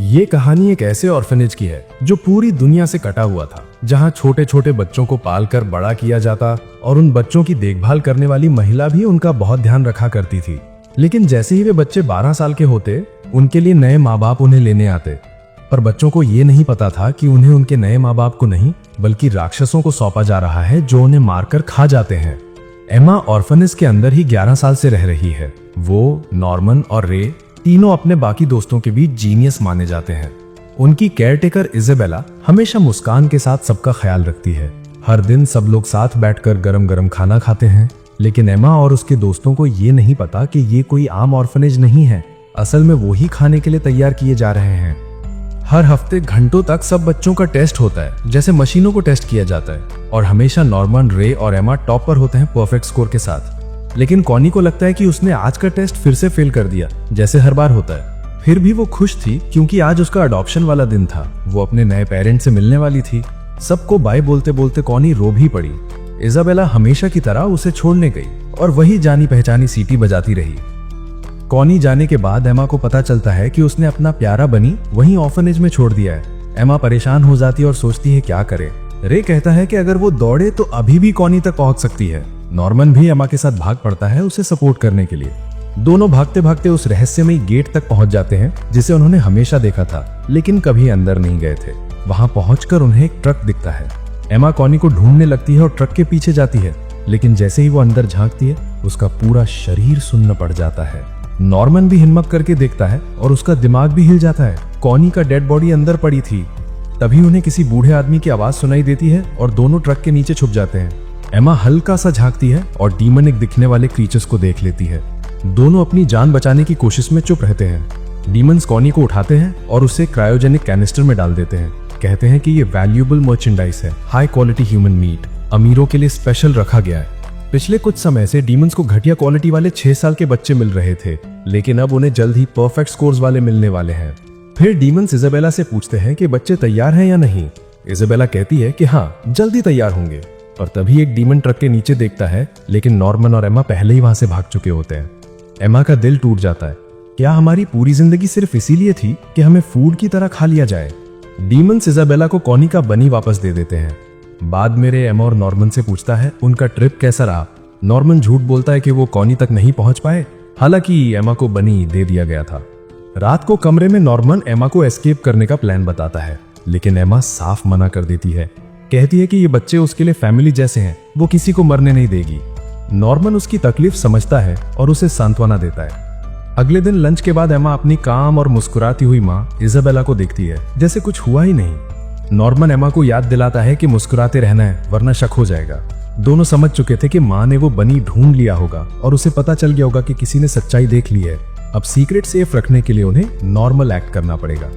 ये कहानी एक ऐसे ऑर्फनेज की है जो पूरी दुनिया से कटा हुआ था, जहाँ छोटे छोटे बच्चों को पालकर बड़ा किया जाता और उन बच्चों की देखभाल करने वाली महिला भी उनका बहुत ध्यान रखा करती थी। लेकिन जैसे ही वे बच्चे 12 साल के होते, उनके लिए नए माँ बाप उन्हें लेने आते। पर बच्चों को ये नहीं पता था कि उन्हें उनके नए माँ बाप को नहीं बल्कि राक्षसों को सौंपा जा रहा है, जो उन्हें मारकर खा जाते हैं। एमा ऑर्फनेज के अंदर ही 11 साल से रह रही है। वो, नॉर्मन और रे तीनों अपने बाकी दोस्तों के बीच जीनियस माने जाते हैं। उनकी केयरटेकर इज़ाबेला हमेशा मुस्कान के साथ सबका ख्याल रखती है। हर दिन सब लोग साथ बैठकर गरम गरम खाना खाते हैं। लेकिन एमा और उसके दोस्तों को ये नहीं पता कि ये कोई आम ऑर्फनेज नहीं है। असल में वो ही खाने के लिए तैयार किए जा रहे हैं। हर हफ्ते घंटों तक सब बच्चों का टेस्ट होता है, जैसे मशीनों को टेस्ट किया जाता है। और हमेशा नॉर्मन, रे और एमा टॉप पर होते हैं परफेक्ट स्कोर के साथ। लेकिन कॉनी को लगता है कि उसने आज का टेस्ट फिर से फेल कर दिया, जैसे हर बार होता है। फिर भी वो खुश थी क्योंकि आज उसका अडॉप्शन वाला दिन था। वो अपने नए पेरेंट्स से मिलने वाली थी। सबको बाय बोलते बोलते कॉनी रो भी पड़ी। इज़ाबेला हमेशा की तरह उसे छोड़ने गई और वही जानी पहचानी सीटी बजाती रही। कॉनी जाने के बाद एमा को पता चलता है कि उसने अपना प्यारा बनी वहीं ऑर्फनेज में छोड़ दिया है। एमा परेशान हो जाती है और सोचती है क्या करे। रे कहता है कि अगर वो दौड़े तो अभी भी कॉनी तक पहुंच सकती है। नॉर्मन भी एमा के साथ भाग पड़ता है उसे सपोर्ट करने के लिए। दोनों भागते भागते उस रहस्यमयी गेट तक पहुंच जाते हैं जिसे उन्होंने हमेशा देखा था, लेकिन कभी अंदर नहीं गए थे। वहां पहुंचकर उन्हें एक ट्रक दिखता है। एमा कॉनी को ढूंढने लगती है और ट्रक के पीछे जाती है। लेकिन जैसे ही वो अंदर झांकती है, उसका पूरा शरीर सुन्न पड़ जाता है। नॉर्मन भी हिम्मत करके देखता है और उसका दिमाग भी हिल जाता है। कॉनी का डेड बॉडी अंदर पड़ी थी। तभी उन्हें किसी बूढ़े आदमी की आवाज सुनाई देती है और दोनों ट्रक के नीचे छुप जाते हैं। एमा हल्का सा झांकती है और डीमनिक दिखने वाले क्रीचर्स को देख लेती है। दोनों अपनी जान बचाने की कोशिश में चुप रहते हैं। डीमंस कॉनी को उठाते हैं और उसे क्रायोजेनिक कैनिस्टर में डाल देते हैं। कहते हैं कि ये वैल्यूएबल मर्चेंडाइज है, हाई क्वालिटी ह्यूमन मीट, अमीरों के लिए स्पेशल रखा गया है। पिछले कुछ समय से डीमंस को घटिया क्वालिटी वाले 6 साल के बच्चे मिल रहे थे, लेकिन अब उन्हें जल्द ही परफेक्ट स्कोर्स वाले मिलने वाले हैं। फिर डीमंस इज़ाबेला से पूछते हैं कि बच्चे तैयार हैं या नहीं। इज़ाबेला कहती है कि हाँ, जल्दी तैयार होंगे। और तभी एक डीमन ट्रक के नीचे देखता है, लेकिन नॉर्मन और एमा पहले ही वहां से भाग चुके होते हैं। एमा का दिल टूट जाता है। क्या हमारी पूरी जिंदगी सिर्फ इसीलिए थी कि हमें फूड की तरह खा लिया जाए? डीमंस इज़ाबेला को कॉनी का बनी वापस दे देते हैं। बाद में रे एमा और नॉर्मन से पूछता है उनका ट्रिप कैसा रहा। नॉर्मन झूठ बोलता है कि वो कॉनी तक नहीं पहुंच पाए, हालांकि एमा को बनी दे दिया गया था। रात को कमरे में नॉर्मन एमा को एस्केप करने का प्लान बताता है, लेकिन एमा साफ मना कर देती है। कहती है कि ये बच्चे उसके लिए फैमिली जैसे हैं, वो किसी को मरने नहीं देगी। नॉर्मन उसकी तकलीफ समझता है और उसे सांत्वना देता है। अगले दिन लंच के बाद एमा अपनी काम और मुस्कुराती हुई माँ इज़ाबेला को देखती है, जैसे कुछ हुआ ही नहीं। नॉर्मन एमा को याद दिलाता है कि मुस्कुराते रहना है, वरना शक हो जाएगा। दोनों समझ चुके थे कि माँ ने वो बनी ढूंढ लिया होगा और उसे पता चल गया होगा कि किसी ने सच्चाई देख ली है। अब सीक्रेट सेफ रखने के लिए उन्हें नॉर्मल एक्ट करना पड़ेगा।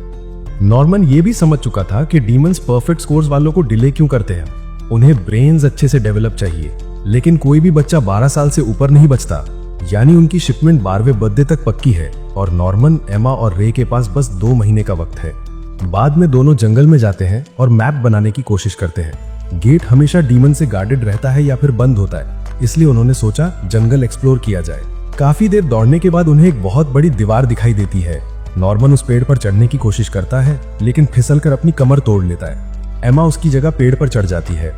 नॉर्मन ये भी समझ चुका था कि डीमंस परफेक्ट स्कोर्स वालों को डिले क्यों करते हैं। उन्हें ब्रेन्स अच्छे से डेवलप चाहिए, लेकिन कोई भी बच्चा 12 साल से ऊपर नहीं बचता। यानी उनकी शिपमेंट 12वें बर्थडे तक पक्की है और नॉर्मन, एमा और रे के पास बस 2 महीने का वक्त है। बाद में दोनों जंगल में जाते हैं और मैप बनाने की कोशिश करते हैं। गेट हमेशा डीमन से गार्डेड रहता है या फिर बंद होता है, इसलिए उन्होंने सोचा जंगल एक्सप्लोर किया जाए। काफी देर दौड़ने के बाद उन्हें एक बहुत बड़ी दीवार दिखाई देती है। नॉर्मन उस पेड़ पर चढ़ने की कोशिश करता है, लेकिन फिसलकर अपनी कमर तोड़ लेता है। एमा उसकी जगह पेड़ पर चढ़ जाती है।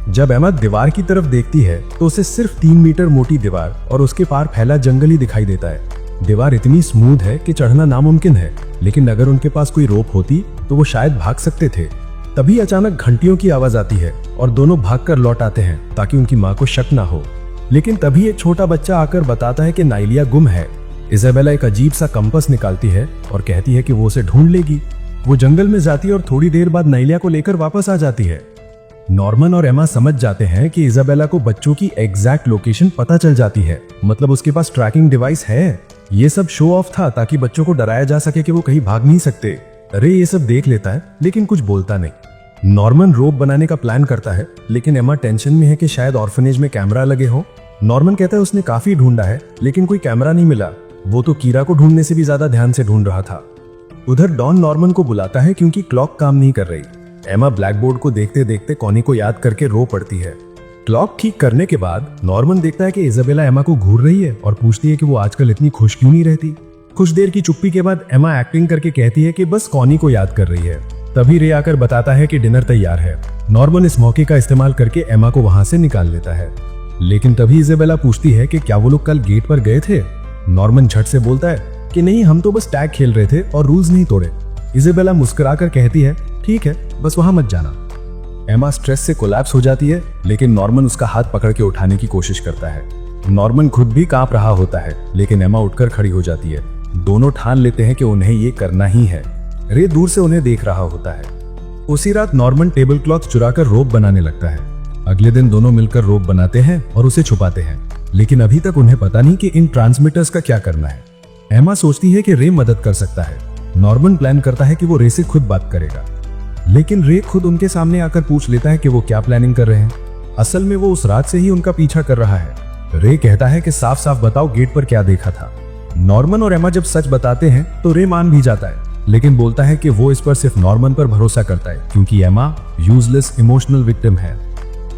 जब एमा दीवार की तरफ देखती है तो उसे सिर्फ 3 मीटर मोटी दीवार और उसके पार फैला जंगल ही दिखाई देता है। दीवार इतनी स्मूथ है कि चढ़ना नामुमकिन है, लेकिन अगर उनके पास कोई रोप होती तो वो शायद भाग सकते थे। तभी अचानक घंटियों की आवाज आती है और दोनों भागकर लौट आते हैं ताकि उनकी माँ को शक ना हो। लेकिन तभी एक छोटा बच्चा आकर बताता है कि नाइलिया गुम है। इज़ाबेला एक अजीब सा कंपास निकालती है और कहती है कि वो उसे ढूंढ लेगी। वो जंगल में जाती है और थोड़ी देर बाद नाइलिया को लेकर वापस आ जाती है। नॉर्मन और एमा समझ जाते हैं कि इज़ाबेला को बच्चों की एग्जैक्ट लोकेशन पता चल जाती है, मतलब उसके पास ट्रैकिंग डिवाइस है। ये सब शो ऑफ था ताकि बच्चों को डराया जा सके कि वो कहीं भाग नहीं सकते। रे ये सब देख लेता है, लेकिन कुछ बोलता नहीं। नॉर्मन रोप बनाने का प्लान करता है, लेकिन एमा टेंशन में है कि शायद ऑर्फनेज में कैमरा लगे हो। नॉर्मन कहता है उसने काफी ढूंढा है, लेकिन कोई कैमरा नहीं मिला। वो तो कीरा को ढूंढने से भी ज्यादा ध्यान से ढूंढ रहा था। उधर डॉन नॉर्मन को बुलाता है क्योंकि क्लॉक काम नहीं कर रही। एमा ब्लैक बोर्ड को देखते देखते कॉनी को याद करके रो पड़ती है। क्लॉक ठीक करने के बाद नॉर्मन देखता है कि इज़ाबेला एमा को घूर रही है और पूछती है कि वो आजकल इतनी खुश क्यों नहीं रहती। कुछ देर की चुप्पी के बाद एमा एक्टिंग करके कहती है कि बस कॉनी को याद कर रही है। तभी रे आकर बताता है कि डिनर तैयार है। नॉर्मन इस मौके का इस्तेमाल करके एमा को वहां से निकाल लेता है। लेकिन तभी इजाबेला पूछती है कि क्या वो लोग कल गेट पर गए थे। नॉर्मन झट से बोलता है कि नहीं, हम तो बस टैग खेल रहे थे और रूल्स नहीं तोड़े। इजाबेला मुस्कुराकर कहती है ठीक है, बस वहां मत जाना। एमा स्ट्रेस से कोलैप्स हो जाती है, लेकिन नॉर्मन उसका हाथ पकड़ के उठाने की कोशिश करता है। नॉर्मन खुद भी कांप रहा होता है, लेकिन एमा उठकर खड़ी हो जाती है। दोनों ठान लेते हैं कि उन्हें ये करना ही है। रे दूर से उन्हें देख रहा होता है। उसी रात नॉर्मन टेबल क्लॉथ चुराकर रोप बनाने लगता है। अगले दिन दोनों मिलकर रोप बनाते हैं और उसे छुपाते हैं, लेकिन अभी तक उन्हें पता नहीं कि इन ट्रांसमीटर्स का क्या करना है। एमा सोचती है कि रे मदद कर सकता है। नॉर्मन प्लान करता है कि वो रे से खुद बात करेगा, लेकिन रे खुद उनके सामने आकर पूछ लेता है कि वो क्या प्लानिंग कर रहे हैं। असल में वो उस रात से ही उनका पीछा कर रहा है। रे कहता है कि साफ साफ बताओ गेट पर क्या देखा था। नॉर्मन और एमा जब सच बताते हैं तो रे मान भी जाता है, लेकिन बोलता है कि वो इस पर सिर्फ नॉर्मन पर भरोसा करता है क्योंकि एमा यूजलेस इमोशनल विक्टिम है।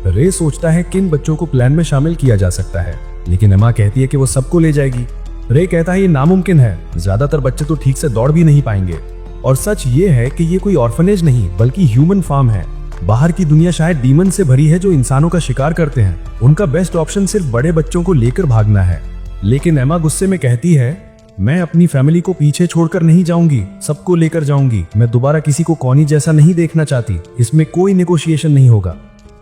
रे सोचता है किन बच्चों को प्लान में शामिल किया जा सकता है, लेकिन एमा कहती है कि वो सबको ले जाएगी। रे कहता है ये नामुमकिन है, ज्यादातर बच्चे तो ठीक से दौड़ भी नहीं पाएंगे। और सच ये है कि ये कोई ऑर्फनेज नहीं बल्कि ह्यूमन फार्म है। बाहर की दुनिया शायद डीमन से भरी है जो इंसानों का शिकार करते हैं। उनका बेस्ट ऑप्शन सिर्फ बड़े बच्चों को लेकर भागना है। लेकिन एमा गुस्से में कहती है मैं अपनी फैमिली को पीछे छोड़कर नहीं जाऊंगी, सबको लेकर जाऊंगी। मैं दोबारा किसी को कॉनी जैसा नहीं देखना चाहती। इसमें कोई नेगोशिएशन नहीं होगा।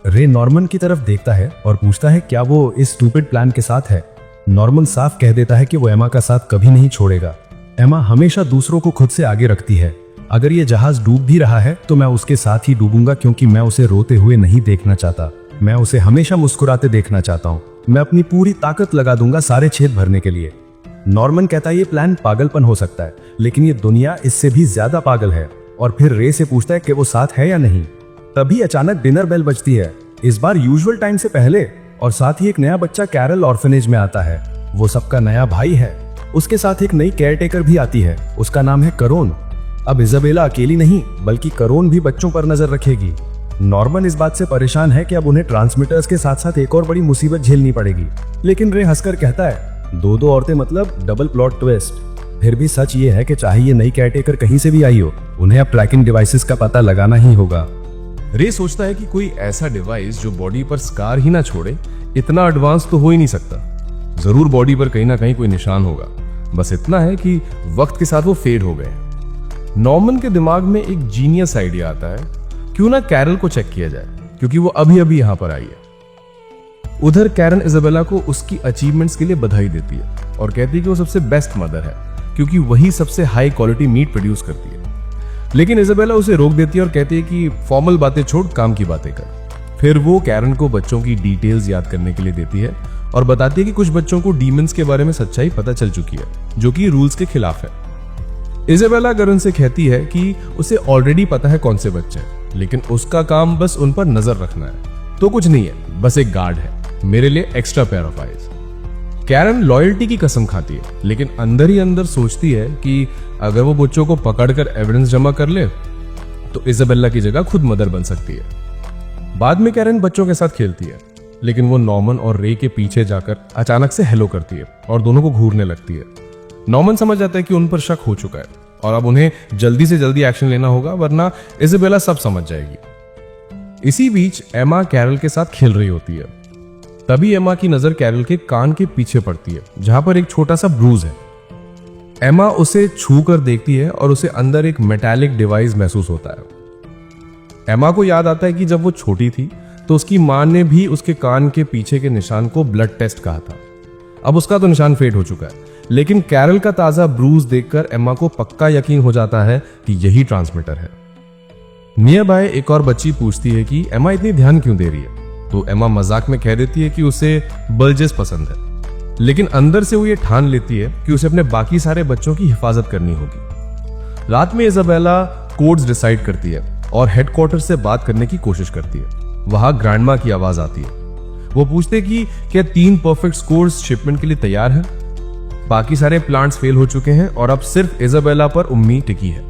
रे नॉर्मन की तरफ देखता है और पूछता है क्या वो इस स्टूपिड प्लान के साथ है। नॉर्मन साफ कह देता है कि वो एमा का साथ कभी नहीं छोड़ेगा। एमा हमेशा दूसरों को खुद से आगे रखती है। अगर ये जहाज डूब भी रहा है तो मैं उसके साथ ही डूबूंगा, क्योंकि मैं उसे रोते हुए नहीं देखना चाहता। मैं उसे हमेशा मुस्कुराते देखना चाहता हूँ। मैं अपनी पूरी ताकत लगा दूंगा सारे छेद भरने के लिए। नॉर्मन कहता है ये प्लान पागलपन हो सकता है, लेकिन ये दुनिया इससे भी ज्यादा पागल है। और फिर रे से पूछता है कि वो साथ है या नहीं। तभी अचानक डिनर बेल बजती है, इस बार यूजुअल टाइम से पहले, और साथ ही एक नया बच्चा कैरल ऑर्फनेज में आता है। वो सबका नया भाई है। उसके साथ एक नई केयरटेकर भी आती है, उसका नाम है करोन। अब इजाबेला अकेली नहीं बल्कि करोन भी बच्चों पर नजर रखेगी। नॉर्मन इस बात से परेशान है कि अब उन्हें ट्रांसमीटर्स के साथ साथ एक और बड़ी मुसीबत झेलनी पड़ेगी, लेकिन रे हंसकर कहता है दो औरतें मतलब डबल प्लॉट ट्विस्ट। फिर भी सच ये है कि चाहे ये नई केयरटेकर कहीं से भी आई हो, उन्हें अब ट्रैकिंग डिवाइसेस का पता लगाना ही होगा। रे सोचता है कि कोई ऐसा डिवाइस जो बॉडी पर स्कार ही ना छोड़े, इतना एडवांस तो हो ही नहीं सकता। जरूर बॉडी पर कहीं ना कहीं कोई निशान होगा, बस इतना है कि वक्त के साथ वो फेड हो गए। नॉर्मन के दिमाग में एक जीनियस आइडिया आता है, क्यों ना कैरल को चेक किया जाए, क्योंकि वो अभी अभी यहां पर आई है। उधर कैरन इजाबेला को उसकी अचीवमेंट्स के लिए बधाई देती है और कहती है कि वो सबसे बेस्ट मदर है, क्योंकि वही सबसे हाई क्वालिटी मीट प्रोड्यूस करती है। लेकिन इजाबेला उसे रोक देती है और कहती है कि फॉर्मल बातें छोड़, काम की बातें कर। फिर वो कैरन को बच्चों की डिटेल्स याद करने के लिए देती है और बताती है कि कुछ बच्चों को डीमंस के बारे में सच्चाई पता चल चुकी है, जो कि रूल्स के खिलाफ है। इजाबेला कैरन से कहती है कि उसे ऑलरेडी पता है कौन से बच्चे हैं, लेकिन उसका काम बस उन पर नजर रखना है। तो कुछ नहीं है, बस एक गार्ड है, मेरे लिए extra pair of eyes. Karen loyalty की कसम खाती है, लेकिन अंदर ही अंदर सोचती है कि अगर वो बच्चों को पकड़कर एविडेंस जमा कर ले तो इजाबेला की जगह खुद मदर बन सकती है। बाद में कैरन बच्चों के साथ खेलती है, लेकिन वो नॉर्मन और रे के पीछे जाकर अचानक से हेलो करती है और दोनों को घूरने लगती है। नॉर्मन समझ जाता है कि उन पर शक हो चुका है और अब उन्हें जल्दी से जल्दी एक्शन लेना होगा, वरना इजाबेला सब समझ जाएगी। इसी बीच एमा कैरल के साथ खेल रही होती है। तभी एमा की नजर कैरल के कान के पीछे पड़ती है, जहां पर एक छोटा सा ब्रूज है। एमा उसे छू कर देखती है और उसे अंदर एक मेटालिक डिवाइस महसूस होता है। एमा को याद आता है कि जब वो छोटी थी तो उसकी मां ने भी उसके कान के पीछे के निशान को ब्लड टेस्ट कहा था। अब उसका तो निशान फेड हो चुका है, लेकिन कैरल का ताजा ब्रूज देखकर एमा को पक्का यकीन हो जाता है कि यही ट्रांसमीटर है। नियर बाय एक और बच्ची पूछती है कि एमा इतनी ध्यान क्यों दे रही है, तो एमा मजाक में कह देती है कि उसे बर्जेस पसंद है, लेकिन अंदर से वो ये ठान लेती है कि उसे अपने बाकी सारे बच्चों की हिफाजत करनी होगी। रात में इजाबेला कोड्स डिसाइड करती है और हेडक्वार्टर से बात करने की कोशिश करती है। वहां ग्रैंडमा की आवाज आती है। वो पूछते कि क्या 3 परफेक्ट स्कोर्स शिपमेंट के लिए तैयार हैं? बाकी सारे प्लांट्स फेल हो चुके हैं और अब सिर्फ इजाबेला पर उम्मीद टिकी है।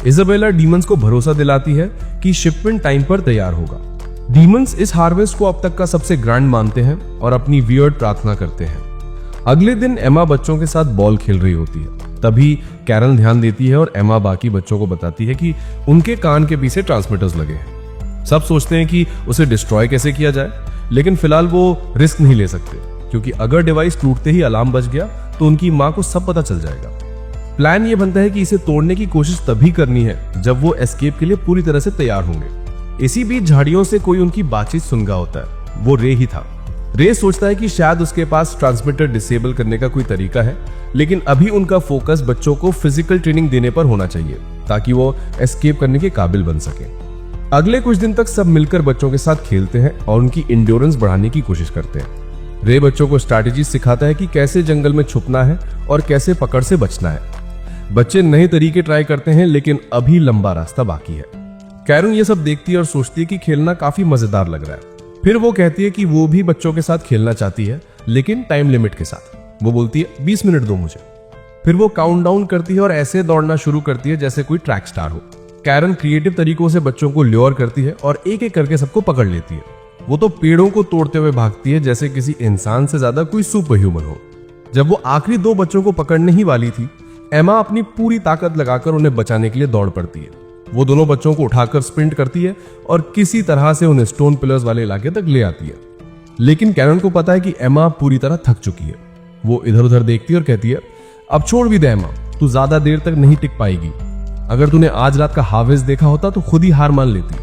इजाबेला डीमंस को भरोसा दिलाती है कि शिपमेंट टाइम पर तैयार होगा। डीमंस इस हार्वेस्ट को अब तक का सबसे ग्रैंड मानते हैं और अपनी वियर्ड प्रार्थना करते हैं। अगले दिन एमा बच्चों के साथ बॉल खेल रही होती है। तभी कैरन ध्यान देती है और एमा बाकी बच्चों को बताती है कि उनके कान के पीछे ट्रांसमीटर्स लगे हैं। सब सोचते हैं कि उसे डिस्ट्रॉय कैसे किया जाए, लेकिन फिलहाल वो रिस्क नहीं ले सकते क्योंकि अगर डिवाइस टूटते ही अलार्म बज गया तो उनकी मां को सब पता चल जाएगा। प्लान ये बनता है कि इसे तोड़ने की कोशिश तभी करनी है जब वो एस्केप के लिए पूरी तरह से तैयार होंगे। इसी बीच झाड़ियों से कोई उनकी बातचीत सुन रहा होता है। वो रे ही था। रे सोचता है कि शायद उसके पास ट्रांसमीटर डिसेबल करने का कोई तरीका है, लेकिन अभी उनका फोकस बच्चों को फिजिकल ट्रेनिंग देने पर होना चाहिए ताकि वो एस्केप करने के काबिल बन सके। अगले कुछ दिन तक सब मिलकर बच्चों के साथ खेलते हैं और उनकी इंड्योरेंस बढ़ाने की कोशिश करते हैं। रे बच्चों को स्ट्रैटेजी सिखाता है कि कैसे जंगल में छुपना है और कैसे पकड़ से बचना है। बच्चे नए तरीके ट्राई करते हैं, लेकिन अभी लंबा रास्ता बाकी है। कैरन ये सब देखती है और सोचती है कि खेलना काफी मजेदार लग रहा है। फिर वो कहती है कि वो भी बच्चों के साथ खेलना चाहती है, लेकिन टाइम लिमिट के साथ। वो बोलती है 20 मिनट दो मुझे। फिर वो काउंटडाउन करती है और ऐसे दौड़ना शुरू करती है जैसे कोई ट्रैक स्टार हो। कैरन क्रिएटिव तरीकों से बच्चों को ल्योर करती है और एक एक करके सबको पकड़ लेती है। वो तो पेड़ों को तोड़ते हुए भागती है जैसे किसी इंसान से ज्यादा कोई सुपर ह्यूमन हो। जब वो आखिरी 2 बच्चों को पकड़ने ही वाली थी, एमा अपनी पूरी ताकत लगाकर उन्हें बचाने के लिए दौड़ पड़ती है। वो दोनों बच्चों को उठाकर स्प्रिंट करती है और किसी तरह से उन्हें स्टोन पिलर्स वाले इलाके तक ले आती है। लेकिन कैरन को पता है कि एमा पूरी तरह थक चुकी है। वो इधर उधर देखती है और कहती है, अब छोड़ भी दे एमा, तू ज्यादा देर तक नहीं टिक पाएगी। अगर तूने आज रात का हार्वेस्ट देखा होता तो खुद ही हार मान लेती।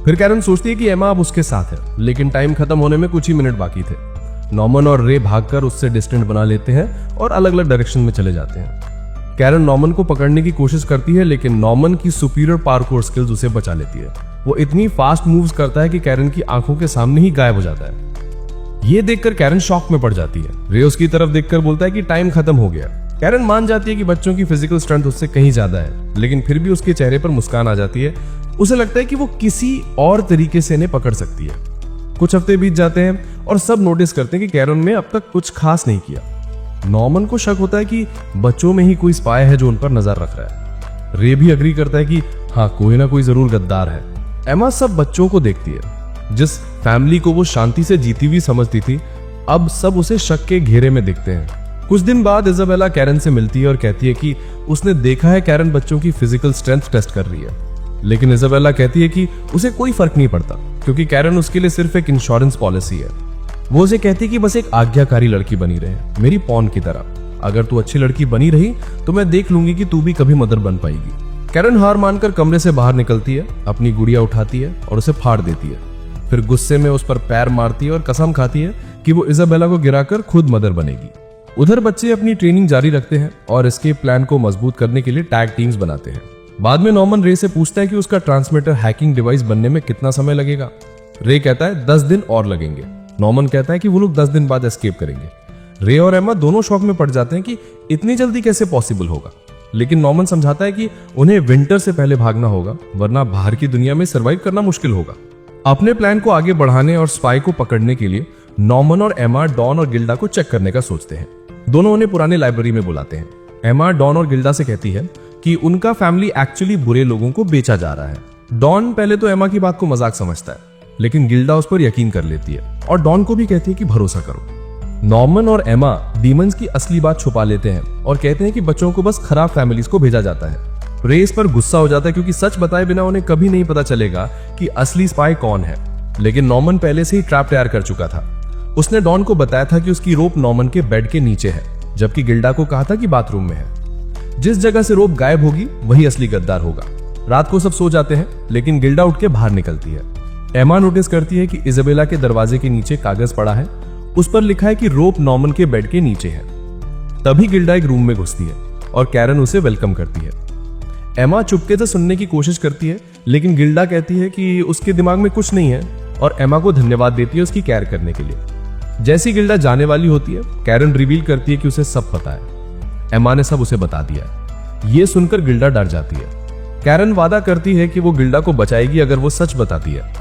फिर कैरन सोचती है कि एमा अब उसके साथ है, लेकिन टाइम खत्म होने में कुछ ही मिनट बाकी थे। नॉर्मन और रे भागकर उससे डिस्टेंट बना लेते हैं और अलग अलग डायरेक्शन में चले जाते हैं। कैरन नॉर्मन को पकड़ने की कोशिश करती है, लेकिन नॉर्मन की सुपीरियर पार्कोर स्किल्स उसे बचा लेती है। वो इतनी फास्ट मूव्स करता है कि कैरन की आंखों के सामने ही गायब हो जाता है। ये देखकर कैरन शॉक में पड़ जाती है। रे उसकी तरफ देखकर बोलता है कि टाइम खत्म हो गया। कैरन मान जाती है कि बच्चों की फिजिकल स्ट्रेंथ उससे कहीं ज्यादा है, लेकिन फिर भी उसके चेहरे पर मुस्कान आ जाती है। उसे लगता है कि वो किसी और तरीके से इन्हें पकड़ सकती है। कुछ हफ्ते बीत जाते हैं और सब नोटिस करते हैं कि कैरन ने अब तक कुछ खास नहीं किया। नॉर्मन को शक होता है कि बच्चों में ही कोई स्पाई है जो उन पर नजर रख रहा है। रे भी अग्री करता है कि हाँ, कोई ना कोई जरूर गद्दार है। एमा सब बच्चों को देखती है। जिस फैमिली को वो शांति से जीती हुई समझती थी, अब सब उसे शक के घेरे में देखते हैं। कुछ दिन बाद इजाबेला कैरन से मिलती है और कहती है कि उसने देखा है कैरन बच्चों की फिजिकल स्ट्रेंथ टेस्ट कर रही है। लेकिन इजाबेला कहती है कि उसे कोई फर्क नहीं पड़ता क्योंकि कैरन उसके लिए सिर्फ एक इंश्योरेंस पॉलिसी है। वो उसे कहती है कि बस एक आज्ञाकारी लड़की बनी रहे, मेरी पॉन की तरह। अगर तू अच्छी लड़की बनी रही तो मैं देख लूंगी कि तू भी कभी मदर बन पाएगी। कैरन हार मानकर कमरे से बाहर निकलती है, अपनी गुड़िया उठाती है और उसे फाड़ देती है। फिर गुस्से में उस पर पैर मारती है और कसम खाती है कि वो इजाबेला को गिराकर खुद मदर बनेगी। उधर बच्चे अपनी ट्रेनिंग जारी रखते हैं और एस्केप प्लान को मजबूत करने के लिए टैग टीम्स बनाते हैं। बाद में नॉर्मन रे से पूछता है कि उसका ट्रांसमीटर हैकिंग डिवाइस बनने में कितना समय लगेगा। रे कहता है 10 दिन और लगेंगे। नॉर्मन कहता है कि वो लोग 10 दिन बाद एस्केप करेंगे। रे और एमा दोनों शॉक में पड़ जाते हैं कि इतनी जल्दी कैसे पॉसिबल होगा, लेकिन नॉर्मन समझाता है कि उन्हें विंटर से पहले भागना होगा, वरना बाहर की दुनिया में सर्वाइव करना मुश्किल होगा। अपने प्लान को आगे बढ़ाने और स्पाई को पकड़ने के लिए नॉर्मन और एमा डॉन और गिल्डा को चेक करने का सोचते हैं। दोनों उन्हें पुराने लाइब्रेरी में बुलाते हैं। एमा डॉन और गिल्डा से कहती है कि उनका फैमिली एक्चुअली बुरे लोगों को बेचा जा रहा है। डॉन पहले तो एमा की बात को मजाक समझता है, लेकिन गिल्डा उस पर यकीन कर लेती है और डॉन को भी कहती है कि भरोसा करो। नॉर्मन और एमा डीमंस की असली बात छुपा लेते हैं और कहते हैं कि बच्चों को बस खराब फैमिलीज को भेजा जाता है। रे इस पर गुस्सा हो जाता है क्योंकि सच बताए बिना उन्हें कभी नहीं पता चलेगा कि असली स्पाई कौन है। लेकिन नॉर्मन पहले से ही ट्रैप तैयार कर चुका था। उसने डॉन को बताया था कि उसकी रोप नॉर्मन के बेड के नीचे है, जबकि गिल्डा को कहा था कि बाथरूम में है। जिस जगह से रोप गायब होगी वही असली गद्दार होगा। रात को सब सो जाते हैं, लेकिन गिल्डा उठ के बाहर निकलती है। एमा नोटिस करती है कि इजाबेला के दरवाजे के नीचे कागज पड़ा है, उस पर लिखा है कि रोप नॉर्मन के बेड के नीचे है। तभी गिल्डा एक रूम में घुसती है और कैरन उसे वेलकम करती है। एमा चुपके से सुनने की कोशिश करती है, लेकिन गिल्डा कहती है कि उसके दिमाग में कुछ नहीं है और एमा को धन्यवाद देती है उसकी केयर करने के लिए। जैसी गिल्डा जाने वाली होती है, कैरन रिवील करती है कि उसे सब पता है। एमा ने सब उसे बता दिया है। ये सुनकर गिल्डा डर जाती है। कैरन वादा करती है कि वो गिल्डा को बचाएगी अगर वो सच बताती है,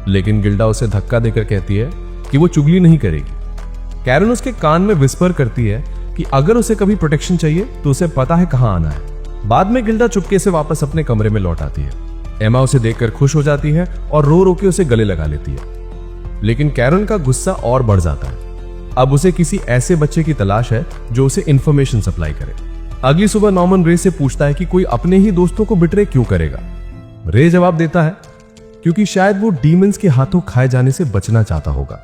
लेकिन गिल्डा उसे धक्का देकर कहती है कि वो चुगली नहीं करेगी। कैरन उसके कान में विस्पर करती है कि अगर उसे कभी प्रोटेक्शन चाहिए तो उसे पता है कहां आना है। बाद में गिल्डा चुपके से वापस अपने कमरे में लौट आती है। एमा उसे देखकर खुश हो जाती है और रो रो के उसे गले लगा लेती है। लेकिन कैरन का गुस्सा और बढ़ जाता है। अब उसे किसी ऐसे बच्चे की तलाश है जो उसे इंफॉर्मेशन सप्लाई करे। अगली सुबह नॉर्मन रे से पूछता है कि कोई अपने ही दोस्तों को बिट्रे क्यों करेगा। रे जवाब देता है क्योंकि शायद वो डीमंस के हाथों खाए जाने से बचना चाहता होगा।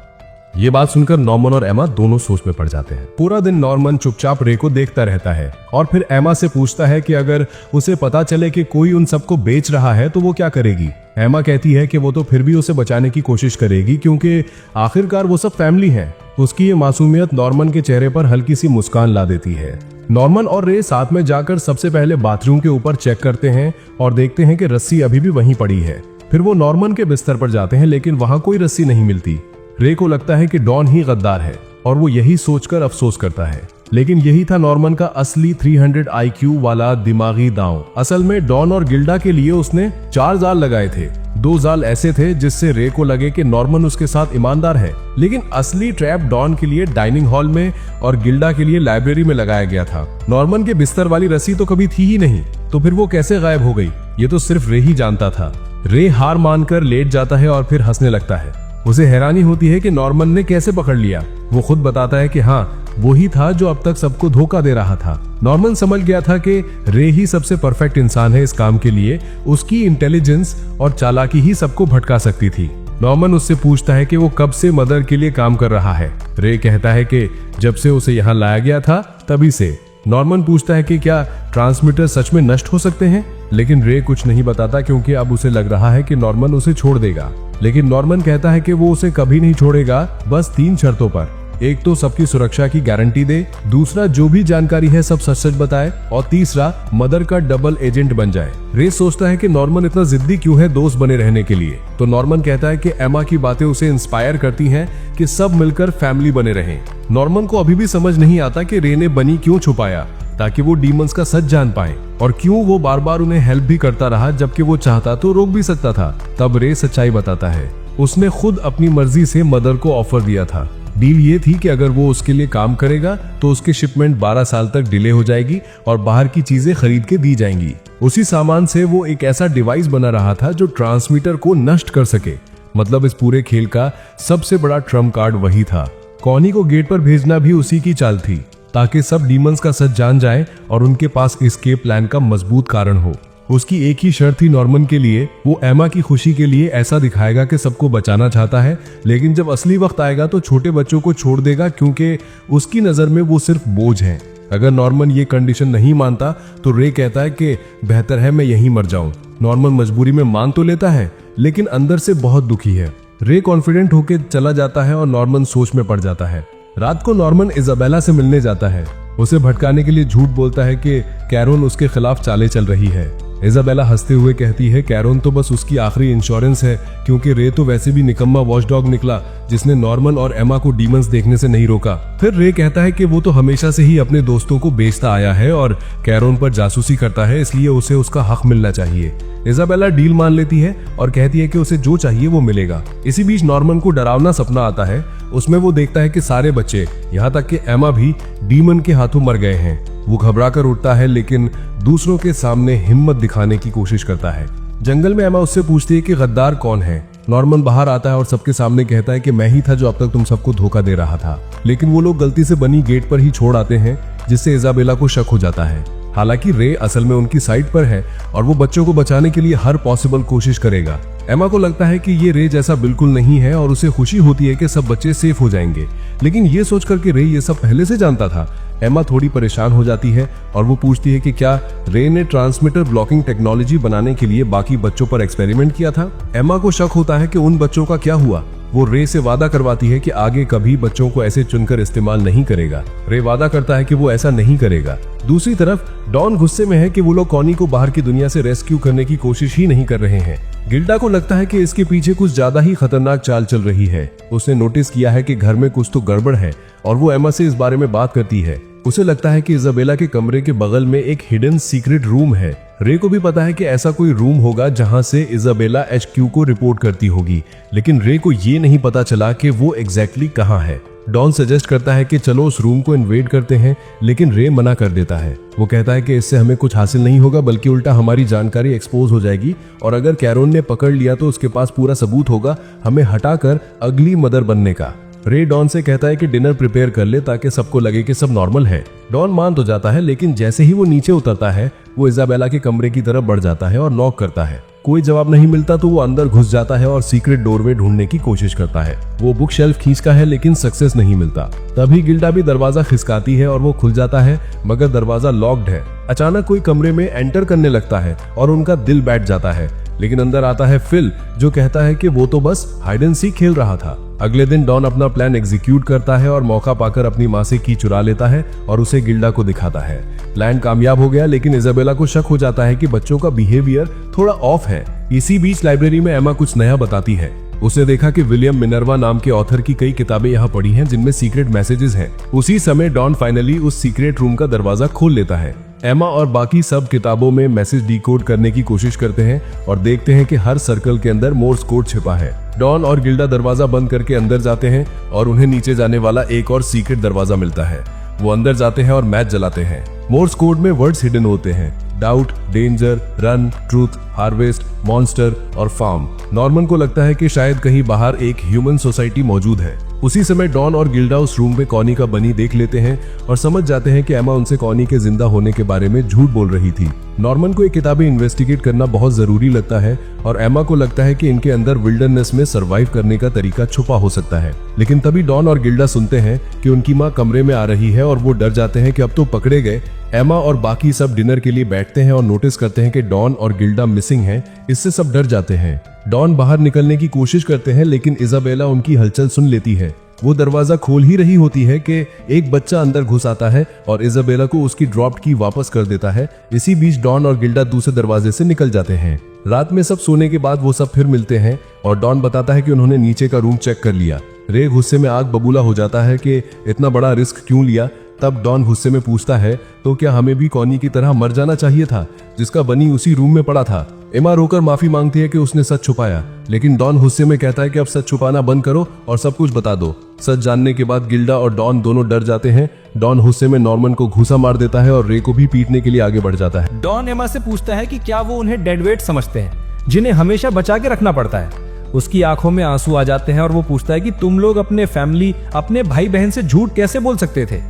ये बात सुनकर नॉर्मन और एमा दोनों सोच में पड़ जाते हैं। पूरा दिन नॉर्मन चुपचाप रे को देखता रहता है और फिर एमा से पूछता है कि अगर उसे पता चले कि कोई उन सबको बेच रहा है तो वो क्या करेगी। एमा कहती है कि वो तो फिर भी उसे बचाने की कोशिश करेगी क्योंकि आखिरकार वो सब फैमिली है। उसकी ये मासूमियत नॉर्मन के चेहरे पर हल्की सी मुस्कान ला देती है। नॉर्मन और रे साथ में जाकर सबसे पहले बाथरूम के ऊपर चेक करते हैं और देखते हैं कि रस्सी अभी भी वहीं पड़ी है। फिर वो नॉर्मन के बिस्तर पर जाते हैं लेकिन वहां कोई रस्सी नहीं मिलती। रे को लगता है कि डॉन ही गद्दार है और वो यही सोचकर अफसोस करता है, लेकिन यही था नॉर्मन का असली 300 IQ वाला दिमागी दांव। असल में डॉन और गिल्डा के लिए उसने 4 जाल लगाए थे। 2 जाल ऐसे थे जिससे रे को लगे कि नॉर्मन उसके साथ ईमानदार है, लेकिन असली ट्रैप डॉन के लिए डाइनिंग हॉल में और गिल्डा के लिए लाइब्रेरी में लगाया गया था। नॉर्मन के बिस्तर वाली रस्सी तो कभी थी ही नहीं, तो फिर वो कैसे गायब हो गई ये तो सिर्फ रे ही जानता था। रे हार मानकर लेट जाता है और फिर हंसने लगता है। उसे हैरानी होती है कि नॉर्मन ने कैसे पकड़ लिया। वो खुद बताता है कि हाँ, वही था जो अब तक सबको धोखा दे रहा था। नॉर्मन समझ गया था कि रे ही सबसे परफेक्ट इंसान है इस काम के लिए। उसकी इंटेलिजेंस और चालाकी ही सबको भटका सकती थी। नॉर्मन उससे पूछता है कि वो कब से मदर के लिए काम कर रहा है। रे कहता है कि जब से उसे यहाँ लाया गया था तभी से। नॉर्मन पूछता है कि क्या ट्रांसमीटर सच में नष्ट हो सकते हैं, लेकिन रे कुछ नहीं बताता क्योंकि अब उसे लग रहा है कि नॉर्मन उसे छोड़ देगा। लेकिन नॉर्मन कहता है कि वो उसे कभी नहीं छोड़ेगा, बस 3 शर्तों पर। एक तो सबकी सुरक्षा की गारंटी दे, दूसरा जो भी जानकारी है सब सच सच बताए, और तीसरा मदर का डबल एजेंट बन जाए। रे सोचता है कि नॉर्मन इतना जिद्दी क्यों है दोस्त बने रहने के लिए। तो नॉर्मन कहता है कि एमा की बातें उसे इंस्पायर करती हैं कि सब मिलकर फैमिली बने रहें। नॉर्मन को अभी भी समझ नहीं आता कि रे ने बनी क्यों छुपाया ताकि वो डीमंस का सच जान पाए, और क्यों वो बार बार उन्हें हेल्प भी करता रहा जबकि वो चाहता तो रोक भी सकता था। तब रे सच्चाई बताता है, उसने खुद अपनी मर्जी से मदर को ऑफर दिया था। डील ये थी कि अगर वो उसके लिए काम करेगा तो उसकी शिपमेंट 12 साल तक डिले हो जाएगी और बाहर की चीजें खरीद के दी जाएंगी। उसी सामान से वो एक ऐसा डिवाइस बना रहा था जो ट्रांसमीटर को नष्ट कर सके। मतलब इस पूरे खेल का सबसे बड़ा ट्रम्प कार्ड वही था। कॉनी को गेट पर भेजना भी उसी की चाल थी ताकि सब डीमंस का सच जान जाए और उनके पास एस्केप प्लान का मजबूत कारण हो। उसकी एक ही शर्त थी नॉर्मन के लिए, वो एमा की खुशी के लिए ऐसा दिखाएगा कि सबको बचाना चाहता है, लेकिन जब असली वक्त आएगा तो छोटे बच्चों को छोड़ देगा क्योंकि उसकी नजर में वो सिर्फ बोझ हैं। अगर नॉर्मन ये कंडीशन नहीं मानता तो रे कहता है कि बेहतर है मैं यहीं मर जाऊं। नॉर्मन मजबूरी में मान तो लेता है लेकिन अंदर से बहुत दुखी है। रे कॉन्फिडेंट होकर चला जाता है और नॉर्मन सोच में पड़ जाता है। रात को नॉर्मन इजाबेला से मिलने जाता है। उसे भटकाने के लिए झूठ बोलता है कि कैरोन उसके खिलाफ चालें चल रही है। इजाबेला हंसते हुए कहती है कैरोन तो बस उसकी आखिरी इंश्योरेंस है क्योंकि रे तो वैसे भी निकम्मा वॉचडॉग निकला जिसने नॉर्मन और एमा को डीमंस देखने से नहीं रोका। फिर रे कहता है कि वो तो हमेशा से ही अपने दोस्तों को बेचता आया है और कैरोन पर जासूसी करता है, इसलिए उसे उसका हक मिलना चाहिए। इजाबेला डील मान लेती है और कहती है कि उसे जो चाहिए वो मिलेगा। इसी बीच नॉर्मन को डरावना सपना आता है। उसमें वो देखता है कि सारे बच्चे, यहाँ तक कि एमा भी डीमन के हाथों मर गए हैं। वो घबरा कर उठता है लेकिन दूसरों के सामने हिम्मत दिखाने की कोशिश करता है। जंगल में एमा उससे पूछती है कि गद्दार कौन है। नॉर्मन बाहर आता है और सबके सामने कहता है कि मैं ही था जो अब तक तुम सबको धोखा दे रहा था, लेकिन वो लोग गलती से बनी गेट पर ही छोड़ आते हैं जिससे इजाबेला को शक हो जाता है। हालांकि रे असल में उनकी साइड पर है और वो बच्चों को बचाने के लिए हर पॉसिबल कोशिश करेगा। एमा को लगता है कि ये रे जैसा बिल्कुल नहीं है और उसे खुशी होती है कि सब बच्चे सेफ हो जाएंगे, लेकिन ये सोचकर कि रे ये सब पहले से जानता था, एमा थोड़ी परेशान हो जाती है और वो पूछती है कि क्या रे ने ट्रांसमीटर ब्लॉकिंग टेक्नोलॉजी बनाने के लिए बाकी बच्चों पर एक्सपेरिमेंट किया था। एमा को शक होता है कि उन बच्चों का क्या हुआ। वो रे से वादा करवाती है कि आगे कभी बच्चों को ऐसे चुनकर इस्तेमाल नहीं करेगा। रे वादा करता है कि वो ऐसा नहीं करेगा। दूसरी तरफ डॉन गुस्से में है कि वो लोग कॉनी को बाहर की दुनिया से रेस्क्यू करने की कोशिश ही नहीं कर रहे हैं। गिल्डा को लगता है कि इसके पीछे कुछ ज्यादा ही खतरनाक चाल चल रही है। उसने नोटिस किया है कि घर में कुछ तो गड़बड़ है और वो एमा से इस बारे में बात करती है। उसे लगता है कि इजाबेला के कमरे के बगल में एक हिडन सीक्रेट रूम है। रे को भी पता है कि ऐसा कोई रूम होगा जहां से इजाबेला HQ को रिपोर्ट करती होगी, लेकिन रे को ये नहीं पता चला कि वो एग्जैक्टली कहां है। डॉन सजेस्ट करता है कि चलो उस रूम को इन्वेड करते हैं, लेकिन रे मना कर देता है। वो कहता है कि इससे हमें कुछ हासिल नहीं होगा बल्कि उल्टा हमारी जानकारी एक्सपोज हो जाएगी और अगर कैरोन ने पकड़ लिया तो उसके पास पूरा सबूत होगा हमें हटाकर अगली मदर बनने का। रे डॉन से कहता है कि डिनर प्रिपेयर कर ले ताकि सबको लगे कि सब नॉर्मल है। डॉन मान तो जाता है, लेकिन जैसे ही वो नीचे उतरता है वो इजाबेला के कमरे की तरफ बढ़ जाता है और नॉक करता है। कोई जवाब नहीं मिलता तो वो अंदर घुस जाता है और सीक्रेट डोरवे ढूंढने की कोशिश करता है। वो बुक शेल्फ खींचता है लेकिन सक्सेस नहीं मिलता। तभी गिल्डा भी दरवाजा खिसकाती है और वो खुल जाता है, मगर दरवाजा लॉक्ड है। अचानक कोई कमरे में एंटर करने लगता है और उनका दिल बैठ जाता है, लेकिन अंदर आता है फिल जो कहता है कि वो तो बस हाइड एंड सीक खेल रहा था। अगले दिन डॉन अपना प्लान एग्जीक्यूट करता है और मौका पाकर अपनी माँ से की चुरा लेता है और उसे गिल्डा को दिखाता है। प्लान कामयाब हो गया, लेकिन इजाबेला को शक हो जाता है कि बच्चों का बिहेवियर थोड़ा ऑफ है। इसी बीच लाइब्रेरी में एमा कुछ नया बताती है। उसने देखा कि विलियम मिनर्वा नाम के ऑथर की कई किताबें यहाँ पड़ी हैं जिनमें सीक्रेट मैसेजेस हैं। उसी समय डॉन फाइनली उस सीक्रेट रूम का दरवाजा खोल लेता है। एमा और बाकी सब किताबों में मैसेज डिकोड करने की कोशिश करते हैं और देखते हैं कि हर सर्कल के अंदर मोर्स कोड छिपा है। डॉन और गिल्डा दरवाजा बंद करके अंदर जाते हैं और उन्हें नीचे जाने वाला एक और सीक्रेट दरवाजा मिलता है। वो अंदर जाते हैं और मैच जलाते हैं। मोर्स कोड में वर्ड्स हिडन होते हैं: doubt, danger, run, truth, harvest, monster और फार्म। नॉर्मन को लगता है कि शायद कहीं बाहर एक ह्यूमन सोसाइटी मौजूद है। उसी समय डॉन और गिल्डा उस रूम में कॉनी का बनी देख लेते हैं और समझ जाते हैं कि एमा उनसे कॉनी के जिंदा होने के बारे में झूठ बोल रही थी। नॉर्मन को ये किताबें इन्वेस्टिगेट करना बहुत जरूरी लगता है और एमा को लगता है कि इनके अंदर विल्डरनेस में सरवाइव करने का तरीका छुपा हो सकता है। लेकिन तभी डॉन और गिल्डा सुनते हैं कि उनकी माँ कमरे में आ रही है और वो डर जाते हैं कि अब तो पकड़े गए। एमा और बाकी सब डिनर के लिए बैठते हैं और नोटिस करते हैं कि डॉन और गिल्डा मिसिंग हैं। इससे सब डर जाते हैं। डॉन बाहर निकलने की कोशिश करते हैं, लेकिन इजाबेला उनकी हलचल सुन लेती है। वो दरवाजा खोल ही रही होती है कि एक बच्चा अंदर घुस आता है और इजाबेला को उसकी ड्रॉप्ड की वापस कर देता है। इसी बीच डॉन और गिल्डा दूसरे दरवाजे से निकल जाते हैं। रात में सब सोने के बाद वो सब फिर मिलते हैं और डॉन बताता है कि उन्होंने नीचे का रूम चेक कर लिया। रे गुस्से में आग बबूला हो जाता है कि इतना बड़ा रिस्क क्यों लिया। तब डॉन गुस्से में पूछता है, तो क्या हमें भी कॉनी की तरह मर जाना चाहिए था जिसका बनी उसी रूम में पड़ा था। एमा रोकर माफी मांगती है कि उसने सच छुपाया, लेकिन डॉन गुस्से में कहता है कि अब सच छुपाना बंद करो और सब कुछ बता दो। सच जानने के बाद गिल्डा और डॉन दोनों डर जाते हैं। डॉन गुस्से में नॉर्मन को घूसा मार देता है और रे को भी पीटने के लिए आगे बढ़ जाता है। डॉन एमा से पूछता है कि क्या वो उन्हें डेड वेट समझते हैं जिन्हें हमेशा बचा के रखना पड़ता है। उसकी आंखों में आंसू आ जाते हैं और वो पूछता है कि तुम लोग अपने फैमिली, अपने भाई बहन से झूठ कैसे बोल सकते थे।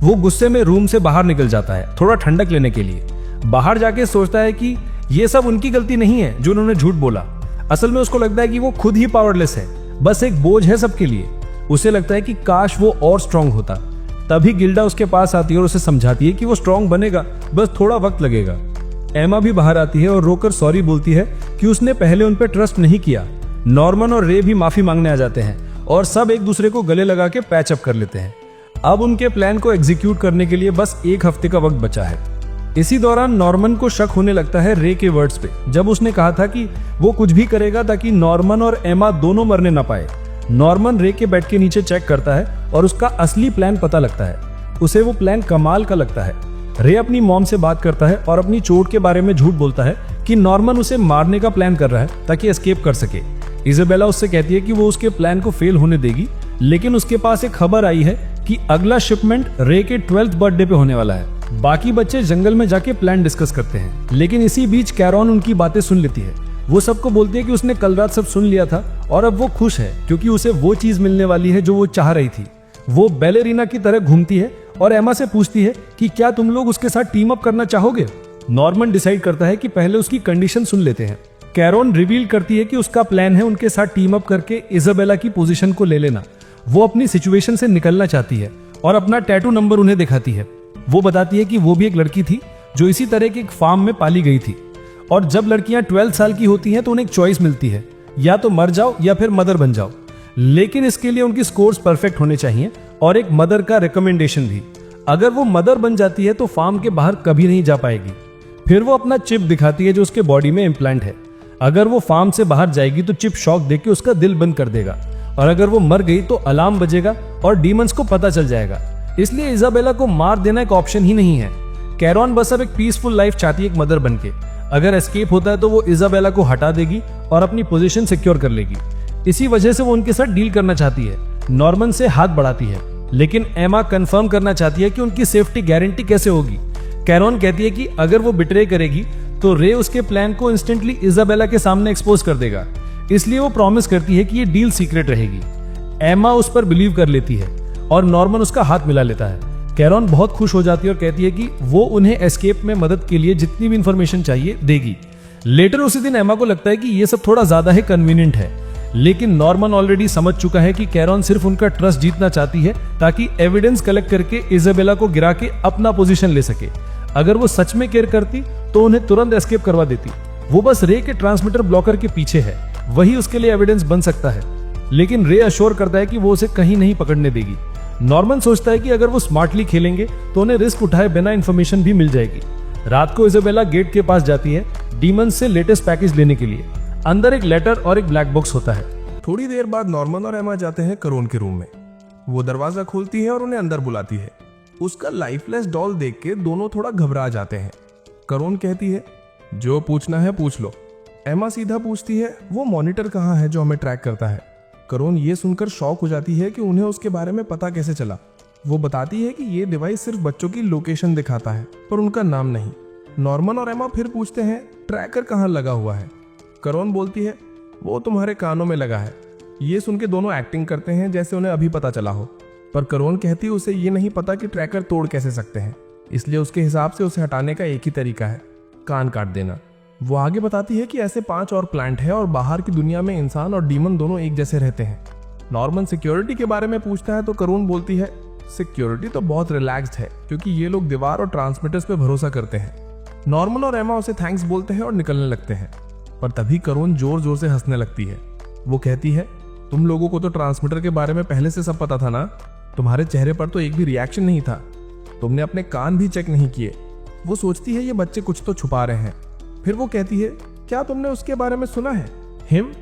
वो गुस्से में रूम से बाहर निकल जाता है थोड़ा ठंडक लेने के लिए। बाहर जाके सोचता है कि ये सब उनकी गलती नहीं है जो उन्होंने झूठ बोला। असल में उसको लगता है कि वो खुद ही पावरलेस है, बस एक बोझ है सबके लिए। उसे लगता है कि काश वो और स्ट्रांग होता। तभी गिल्डा उसके पास आती है और उसे समझाती है कि वो स्ट्रांग बनेगा, बस थोड़ा वक्त लगेगा। एमा भी बाहर आती है और रोकर सॉरी बोलती है कि उसने पहले उन पर ट्रस्ट नहीं किया। नॉर्मन और रे भी माफी मांगने आ जाते हैं और सब एक दूसरे को गले लगा के पैचअप कर लेते हैं। अब उनके प्लान को एग्जीक्यूट करने के लिए बस एक हफ्ते का वक्त बचा है। इसी दौरान नॉर्मन को शक होने लगता है रे के वर्ड्स पे, जब उसने कहा था कि वो कुछ भी करेगा ताकि नॉर्मन और एमा दोनों मरने ना पाए। नॉर्मन रे के बेड के नीचे चेक करता है और उसका असली प्लान पता लगता है। उसे वो प्लान कमाल का लगता है। रे अपनी मॉम से बात करता है और अपनी चोट के बारे में झूठ बोलता है कि नॉर्मन उसे मारने का प्लान कर रहा है ताकि एस्केप कर सके। इजाबेला उससे कहती है कि वो उसके प्लान को फेल होने देगी, लेकिन उसके पास एक खबर आई है कि अगला शिपमेंट रे के 12th बर्थडे पे होने वाला है। बाकी बच्चे जंगल में जाके प्लान डिस्कस करते हैं, लेकिन इसी बीच कैरॉन उनकी बातें सुन लेती है। वो सबको बोलती है कि उसने कल रात सब सुन लिया था और अब वो खुश है क्योंकि उसे वो चीज मिलने वाली है जो वो चाह रही थी। वो बैलेरिना की तरह घूमती है और एमा से पूछती है कि क्या तुम लोग उसके साथ टीम अप करना चाहोगे। नॉर्मन डिसाइड करता है कि पहले उसकी कंडीशन सुन लेते हैं। कैरॉन रिवील करती है कि उसका प्लान है उनके साथ टीम अप करके इजाबेला की पोजीशन को ले लेना। वो अपनी सिचुएशन से निकलना चाहती है और अपना टैटू नंबर उन्हें दिखाती है। वो बताती है कि वो भी एक लड़की थी जो इसी तरह के एक फार्म में पाली गई थी और जब लड़कियां 12 साल की होती हैं तो उन्हें एक चॉइस मिलती है, या तो मर जाओ या फिर मदर बन जाओ। लेकिन इसके लिए उनकी स्कोर्स परफेक्ट होने चाहिए और एक मदर का रिकमेंडेशन भी। अगर वो मदर बन जाती है तो फार्म के बाहर कभी नहीं जा पाएगी। फिर वो अपना चिप दिखाती है जो उसके बॉडी में इम्प्लांट है। अगर वो फार्म से बाहर जाएगी तो चिप शॉक देके उसका दिल बंद कर देगा और अगर वो मर गई तो अलार्म बजेगा और डीमंस को पता चल जाएगा। इसलिए इजाबेला को मार देना एक ऑप्शन ही नहीं है। कैरॉन बस अब एक पीसफुल लाइफ चाहती है एक मदर बनके। अगर एस्केप होता है तो वो इजाबेला को हटा देगी और अपनी पोजीशन सिक्योर कर लेगी। इसी वजह से वो उनके साथ डील करना चाहती है। नॉर्मन से हाथ बढ़ाती है, लेकिन एमा कंफर्म करना चाहती है कि उनकी सेफ्टी गारंटी कैसे होगी। कैरॉन कहती है कि अगर वो बिट्रे करेगी तो रे उसके प्लान को इंस्टेंटली इजाबेला के सामने एक्सपोज कर देगा, इसलिए वो प्रॉमिस करती है कि ये डील सीक्रेट रहेगी। एमा उस पर बिलीव कर लेती है और नॉर्मन उसका हाथ मिला लेता है। कैरोन बहुत खुश हो जाती है और कहती है कि वो उन्हें एस्केप में मदद के लिए जितनी भी इंफॉर्मेशन चाहिए देगी। लेटर उसी दिन एमा को लगता है कि ये सब थोड़ा ज्यादा ही कन्वीनियंट है, लेकिन नॉर्मन ऑलरेडी समझ चुका है कि कैरोन सिर्फ उनका ट्रस्ट जीतना चाहती है ताकि एविडेंस कलेक्ट करके इजाबेला को गिरा के अपना पोजीशन ले सके। अगर वो सच में केयर करती तो उन्हें तुरंत एस्केप करवा देती। वो बस रे के ट्रांसमीटर ब्लॉकर के पीछे है, वही उसके लिए एविडेंस बन सकता है। लेकिन रे अश्योर करता है कि वो उसे कहीं नहीं पकड़ने देगी। नॉर्मन सोचता है कि अगर वो स्मार्टली खेलेंगे तो उन्हें रिस्क उठाए बिना इंफॉर्मेशन भी मिल जाएगी। रात को इजाबेला गेट के पास जाती है डीमंस से लेटेस्ट पैकेज लेने के लिए। अंदर एक लेटर और एक ब्लैक बॉक्स होता है। थोड़ी देर बाद नॉर्मन और एमा जाते हैं करोन के रूम में। वो दरवाजा खोलती है और उन्हें अंदर बुलाती है। उसका लाइफलेस डॉल देख के दोनों थोड़ा घबरा जाते हैं। करोन कहती है, जो पूछना है पूछ लो। एमा सीधा पूछती है, वो मॉनिटर कहाँ है जो हमें ट्रैक करता है। करोन ये सुनकर शॉक हो जाती है कि उन्हें उसके बारे में पता कैसे चला। वो बताती है कि ये डिवाइस सिर्फ बच्चों की लोकेशन दिखाता है पर उनका नाम नहीं। नॉर्मन और एमा फिर पूछते हैं, ट्रैकर कहाँ लगा हुआ है। करोन बोलती है, वो तुम्हारे कानों में लगा है। ये सुन के दोनों एक्टिंग करते हैं जैसे उन्हें अभी पता चला हो, पर करोन कहती है उसे ये नहीं पता कि ट्रैकर तोड़ कैसे सकते हैं, इसलिए उसके हिसाब से उसे हटाने का एक ही तरीका है, कान काट देना। वो आगे बताती है कि ऐसे 5 और प्लांट है और बाहर की दुनिया में इंसान और डीमन दोनों एक जैसे रहते हैं। नॉर्मन सिक्योरिटी के बारे में पूछता है तो करोन बोलती है, सिक्योरिटी तो बहुत रिलैक्स्ड है क्योंकि ये लोग दीवार और ट्रांसमीटर्स पे भरोसा करते हैं। नॉर्मन और एमा उसे थैंक्स बोलते हैं और निकलने लगते हैं, पर तभी करोन जोर जोर से हंसने लगती है। वो कहती है, तुम लोगों को तो ट्रांसमीटर के बारे में पहले से सब पता था ना, तुम्हारे चेहरे पर तो एक भी रिएक्शन नहीं था, तुमने अपने कान भी चेक नहीं किए। वो सोचती है ये बच्चे कुछ तो छुपा रहे हैं। फिर वो कहती है, क्या तुमने उसके बारे में सुना है, हिम?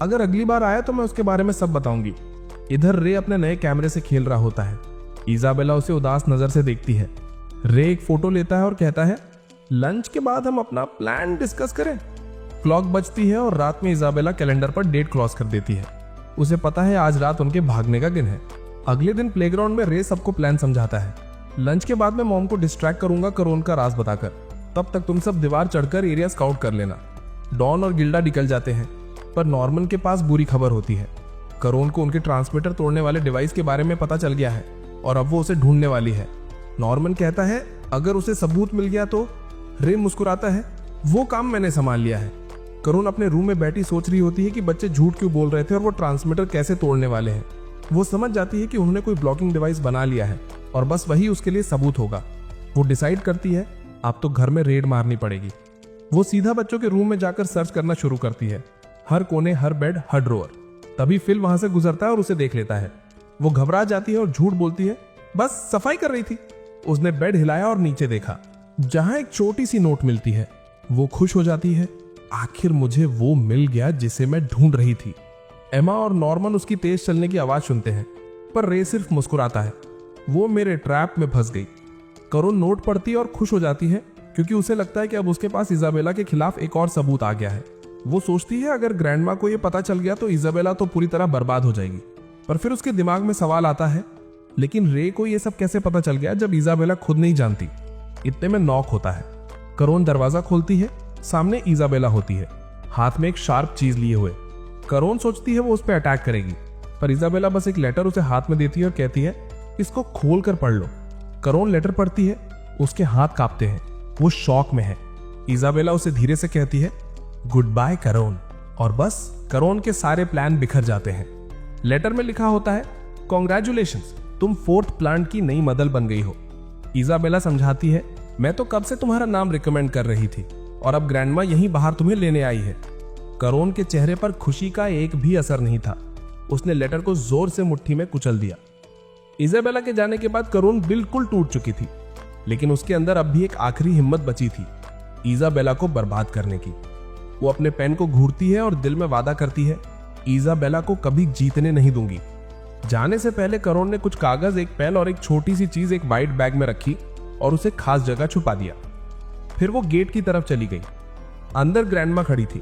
अगर अगली बार आया तो मैं उसके बारे में सब बताऊंगी। इधर रे अपने नए कैमरे से खेल रहा होता है। इजाबेला उसे उदास नजर से देखती है। रे एक फोटो लेता है और कहता है, लंच के बाद हम अपना प्लान डिस्कस करें। क्लॉक बजती है और रात में इजाबेला कैलेंडर पर डेट क्रॉस कर देती है। उसे पता है आज रात उनके भागने का दिन है। अगले दिन प्लेग्राउंड में रे सबको प्लान समझाता है। लंच के बाद मैं मॉम को डिस्ट्रैक्ट करूंगा करोन का राज बताकर, तब तक तुम सब दीवार चढ़कर एरिया स्काउट कर लेना। डॉन और गिल्डा निकल जाते हैं, पर नॉर्मन के पास बुरी खबर होती है। करोन को उनके ट्रांसमीटर तोड़ने वाले डिवाइस के बारे में पता चल गया है और अब वो उसे ढूंढने वाली है। नॉर्मन कहता है, अगर उसे सबूत मिल गया तो। रे मुस्कुराता है, वो काम मैंने संभाल लिया है। करोन अपने रूम में बैठी सोच रही होती है कि बच्चे झूठ क्यों बोल रहे थे और वो ट्रांसमीटर कैसे तोड़ने वाले हैं। वो समझ जाती है कि उन्होंने कोई ब्लॉकिंग डिवाइस बना लिया है और बस वही उसके लिए सबूत होगा। वो डिसाइड करती है, अब तो घर में रेड मारनी पड़ेगी। वो सीधा बच्चों के रूम में जाकर सर्च करना शुरू करती है, हर कोने, हर बेड, हर ड्रॉअर। तभी फिल वहां से गुजरता है और उसे देख लेता है। वो घबरा जाती है और झूठ बोलती है, बस सफाई कर रही थी। उसने बेड हिलाया और नीचे देखा, जहां एक छोटी सी नोट मिलती है। वो खुश हो जाती है, आखिर मुझे वो मिल गया जिसे मैं ढूंढ रही थी। एमा और नॉर्मन उसकी तेज चलने की आवाज सुनते हैं, पर रे सिर्फ मुस्कुराता है। वो मेरे ट्रैप में फंस गई। करोन नोट पढ़ती है और खुश हो जाती है क्योंकि उसे लगता है कि अब उसके पास इजाबेला के खिलाफ एक और सबूत आ गया है। वो सोचती है अगर ग्रैंडमा को ये पता चल गया तो इजाबेला तो पूरी तरह बर्बाद हो जाएगी। पर फिर उसके दिमाग में सवाल आता है, लेकिन रे को ये सब कैसे पता चल गया जब इजाबेला खुद नहीं जानती। इतने में नॉक होता है। करोन दरवाजा खोलती है, सामने इजाबेला होती है, हाथ में एक शार्प चीज लिए हुए। करोन सोचती है वो उस पर अटैक करेगी, पर इजाबेला बस एक लेटर उसे हाथ में देती है और कहती है, इसको खोल कर पढ़ लो। करोन लेटर पढ़ती है, उसके हाथ कांपते हैं, वो शॉक में है। इजाबेला उसे धीरे से कहती है, गुड बाय करोन, और बस करोन के सारे प्लान बिखर जाते हैं। लेटर में लिखा होता है, कॉन्ग्रेचुलेशंस, तुम 4th प्लांट की नई मदल बन गई हो। इजाबेला समझाती है, मैं तो कब से तुम्हारा नाम रिकमेंड कर रही थी और अब ग्रैंडमा यहीं बाहर तुम्हें लेने आई है। करोन के चेहरे पर खुशी का एक भी असर नहीं था। उसने लेटर को जोर से मुट्ठी में कुचल दिया। इजाबेला के जाने के बाद करोन बिल्कुल टूट चुकी थी, लेकिन उसके अंदर अब भी एक आखिरी हिम्मत बची थी, इजाबेला को बर्बाद करने की। वो अपने पेन को घूरती है और दिल में वादा करती है, इजाबेला को कभी जीतने नहीं दूंगी। जाने से पहले करोन ने कुछ कागज, एक पेन और एक छोटी सी चीज एक वाइट बैग में रखी और उसे खास जगह छुपा दिया। फिर वो गेट की तरफ चली गई। अंदर ग्रैंडमा खड़ी थी,